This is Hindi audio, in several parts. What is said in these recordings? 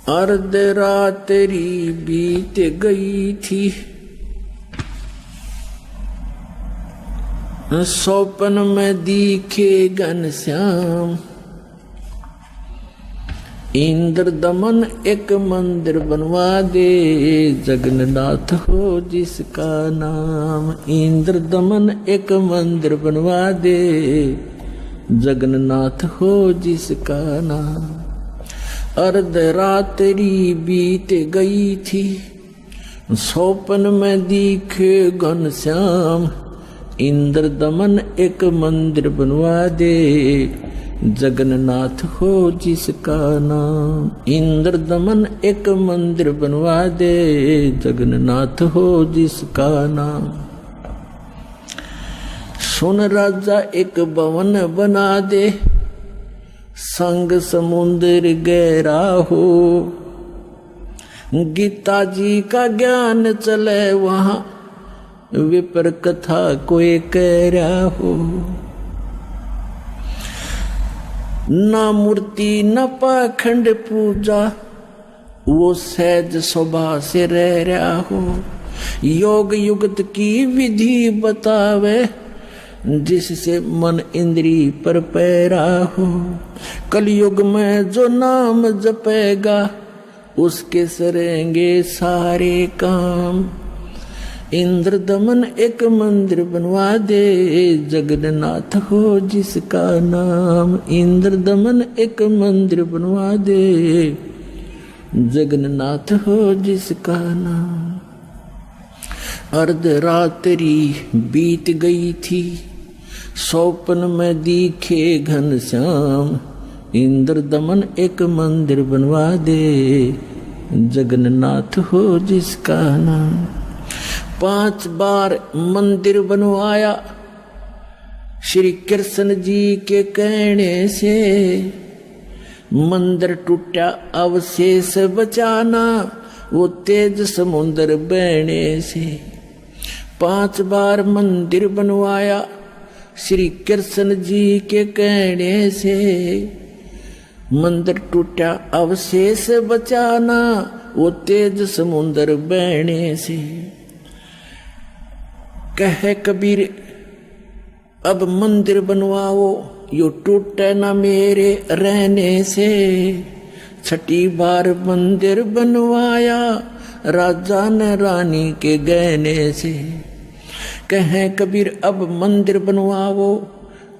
अर्ध रात्रि बीत गई थी, स्वप्न में दिखे घनश्याम। इंद्र दमन एक मंदिर बनवा दे, जगन्नाथ हो जिसका नाम। इंद्र दमन एक मंदिर बनवा दे, जगन्नाथ हो जिसका नाम। अर्ध रात्रि बीत गई थी, स्वप्न में दिखे घनश्याम। इंद्र दमन एक मंदिर बनवा दे, जगन्नाथ हो जिसका नाम। इंद्र दमन एक मंदिर बनवा दे, जगन्नाथ हो जिसका नाम। सुन राजा एक भवन बना दे, संग समुद्र गहरा हो। गीता जी का ज्ञान चले वहां, विपर कथा कोई कह रहा हो। ना मूर्ति न पाखंड पूजा, वो सहज स्वभाव से रह रहा हो। योग युगत की विधि बतावे, जिससे मन इंद्री पर पैरा हो। कलयुग में जो नाम जपेगा, उसके सरेंगे सारे काम। इंद्र दमन एक मंदिर बनवा दे, जगन्नाथ हो जिसका नाम। इंद्र दमन एक मंदिर बनवा दे, जगन्नाथ हो जिसका नाम। अर्ध रात्रि बीत गई थी, स्वप्न में दिखे घनश्याम। इंद्र दमन एक मंदिर बनवा दे, जगन्नाथ हो जिसका नाम। 5 बार मंदिर बनवाया, श्री कृष्ण जी के कहने से। मंदिर टूटा अवशेष बचाना, वो तेज समुद्र बहने से। 5 बार मंदिर बनवाया, श्री कृष्ण जी के कहने से। मंदिर टूटा अवशेष बचाना, वो तेज समुद्र बहने से। कहे कबीर अब मंदिर बनवाओ, यो टूटे ना मेरे रहने से। 6 बार मंदिर बनवाया, राजा ने रानी के गहने से। कहे कबीर अब मंदिर बनवाओ,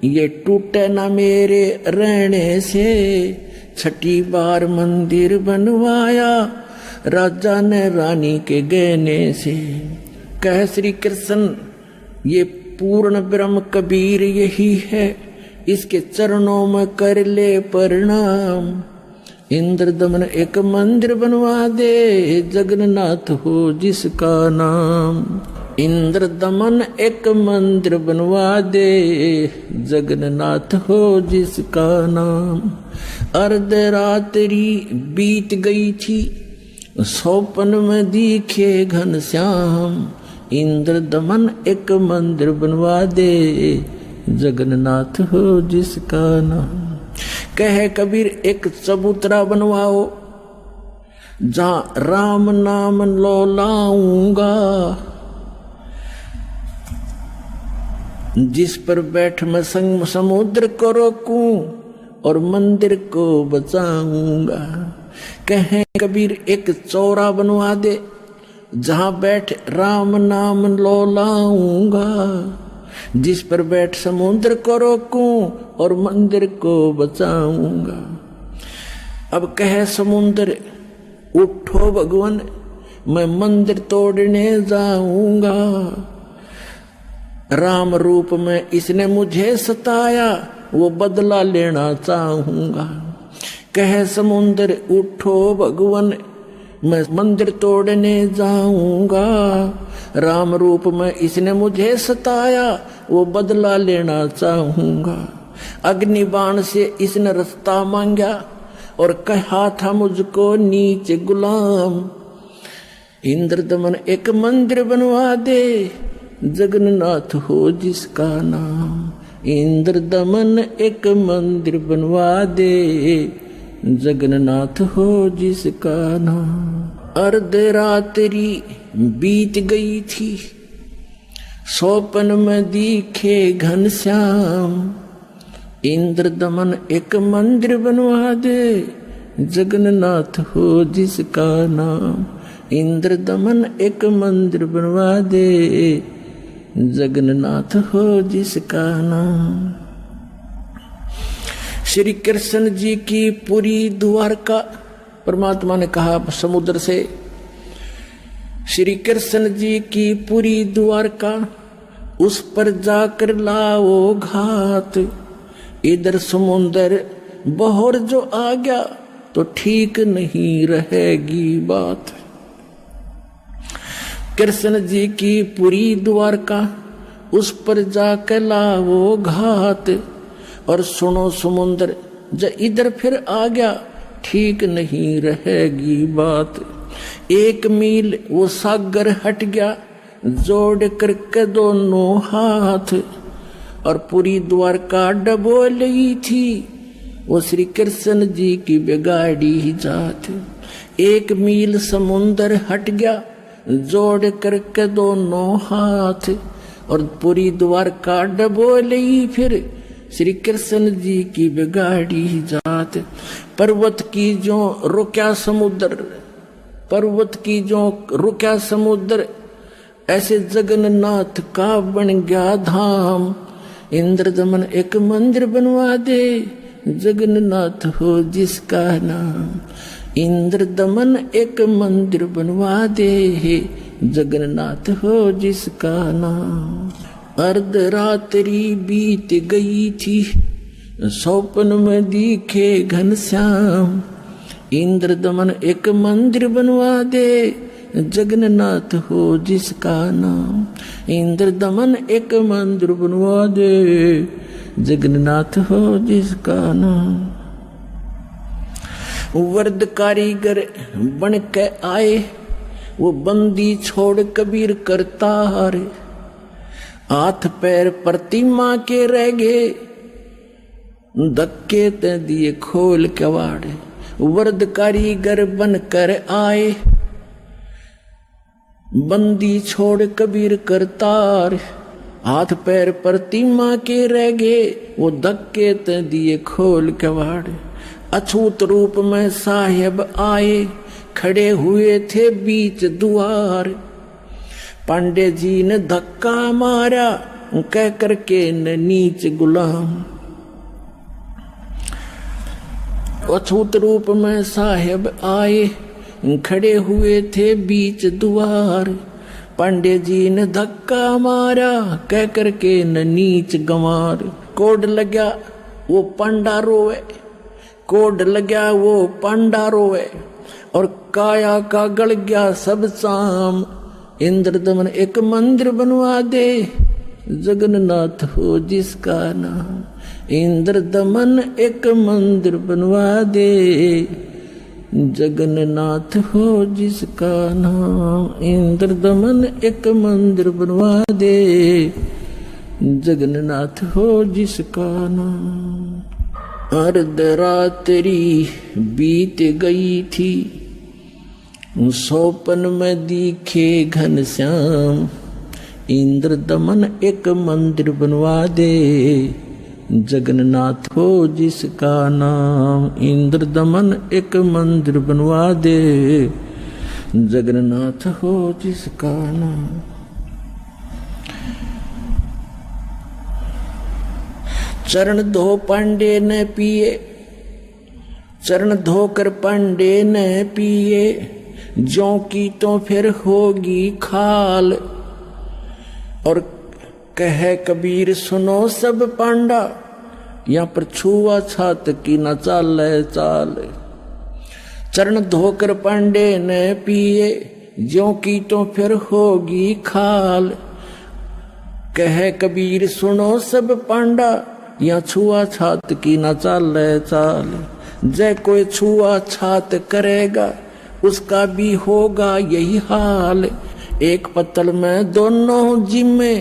ये टूटे ना मेरे रहने से। 6 बार मंदिर बनवाया, राजा ने रानी के गहने से। कह श्री कृष्ण ये पूर्ण ब्रह्म कबीर यही है, इसके चरणों में कर ले प्रणाम। इंद्र दमन एक मंदिर बनवा दे, जगन्नाथ हो जिसका नाम। इंद्र दमन एक मंदिर बनवा दे, जगन्नाथ हो जिसका नाम। अर्ध रात्रि बीत गई थी, स्वप्न में दिखे घनश्याम। इंद्र दमन एक मंदिर बनवा दे, जगन्नाथ हो जिसका नाम। कहे कबीर एक चबूतरा बनवाओ, जहां राम नाम लो लाऊंगा। जिस पर बैठ मैं संग समुद्र को रोकूं, और मंदिर को बचाऊंगा। कहे कबीर एक चौरा बनवा दे, जहां बैठ राम नाम लो लाऊंगा। जिस पर बैठ समुद्र को रोकूं, और मंदिर को बचाऊंगा। अब कहे समुद्र उठो भगवान, मैं मंदिर तोड़ने जाऊंगा। राम रूप में इसने मुझे सताया, वो बदला लेना चाहूंगा। कहे समुद्र उठो भगवान, मैं मंदिर तोड़ने जाऊंगा। राम रूप में इसने मुझे सताया, वो बदला लेना चाहूंगा। अग्नि बाण से इसने रास्ता मांगा, और कहा था मुझको नीचे गुलाम। इंद्र दमन एक मंदिर बनवा दे, जगन्नाथ हो जिसका नाम। इंद्र दमन एक मंदिर बनवा दे, जगन्नाथ हो जिसका नाम। अर्ध रात्रि बीत गई थी, स्वप्न में दिखे घनश्याम। इंद्र दमन एक मंदिर बनवा दे, जगन्नाथ हो जिसका नाम। इंद्र दमन एक मंदिर बनवा दे, जगन्नाथ हो जिसका नाम। श्री कृष्ण जी की पूरी द्वारका, परमात्मा ने कहा समुद्र से, श्री कृष्ण जी की पूरी द्वारका उस पर जाकर लाओ घात। इधर समुद्र बहर जो आ गया तो ठीक नहीं रहेगी बात। कृष्ण जी की पूरी द्वारका उस पर जाकर लाओ घात। और सुनो समुद्र जब इधर फिर आ गया ठीक नहीं रहेगी बात। 1 मील वो सागर हट गया, जोड़ करके दोनों हाथ। और पूरी द्वारका डबो ली थी, वो श्री कृष्ण जी की बिगाड़ी जात। 1 मील समुद्र हट गया, जोड़ करके दोनों हाथ। और पूरी द्वारका डबो ली फिर श्री कृष्ण जी की बिगाड़ी जात। पर्वत की जो रुक्या समुद्र, पर्वत की जो रुक्या समुद्र, ऐसे जगन्नाथ का बन गया धाम। इंद्र दमन एक मंदिर बनवा दे, जगन्नाथ हो जिसका नाम। इंद्र दमन एक मंदिर बनवा दे, जगन्नाथ हो जिसका नाम। अर्ध रात्रि बीत गई थी, स्वप्न में दिखे घनश्याम। इंद्र दमन एक मंदिर बनवा दे, जगन्नाथ हो जिसका नाम। इंद्र दमन एक मंदिर बनवा दे, जगन्नाथ हो जिसका नाम। वर्द कारीगर बन के आए, वो बंदी छोड़ कबीर करता हारे। हाथ पैर प्रतिमा के रह गए, धक्के ते दिए खोल के वाड़े। वर्द कारीगर बनकर आए, बंदी छोड़ कबीर करतार। हाथ पैर प्रतिमा के रह गए, वो धक्के ते दिए खोल के वाड़े। अछूत रूप में साहेब आए, खड़े हुए थे बीच द्वार। पांडे जी ने धक्का मारा, कह करके न नीच गुलाम। अछूत रूप में साहेब आए, खड़े हुए थे बीच द्वार। पांडे जी ने धक्का मारा, कह करके न नीच गंवार। कोड लग्या वो पांडा रोवे, कोड लग्या वो पांडा रोवे। और काया का गल गया सब शाम। इंद्र दमन एक मंदिर बनवा दे, जगन्नाथ हो जिसका नाम। इंद्र दमन एक मंदिर बनवा दे, जगन्नाथ हो जिसका नाम। इंद्र दमन एक मंदिर बनवा दे, जगन्नाथ हो जिसका नाम। अर्ध रात्रि बीत गई थी, स्वप्न में दिखे घनश्याम। इंद्र दमन एक मंदिर बनवा दे, जगन्नाथ हो जिसका नाम। इंद्र दमन एक मंदिर बनवा दे, जगन्नाथ हो जिसका नाम। चरण धो पांडे ने पिए, चरण धोकर पांडे ने पिए। ज्यों की तो फिर होगी खाल। और कह कबीर सुनो सब पांडा, यहाँ पर छुआ छात की न चाल चाल। चरण धोकर पांडे ने पिए, ज्यों की तो फिर होगी खाल। कह कबीर सुनो सब पांडा, यहाँ छुआ छात की न चाल चाल। जय कोई छुआ छात करेगा, उसका भी होगा यही हाल। एक पत्तल में दोनों जिम्मे,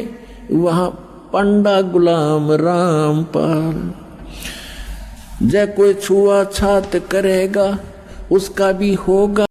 वहां पंडा गुलाम रामपाल। जय कोई छुआ छात करेगा उसका भी होगा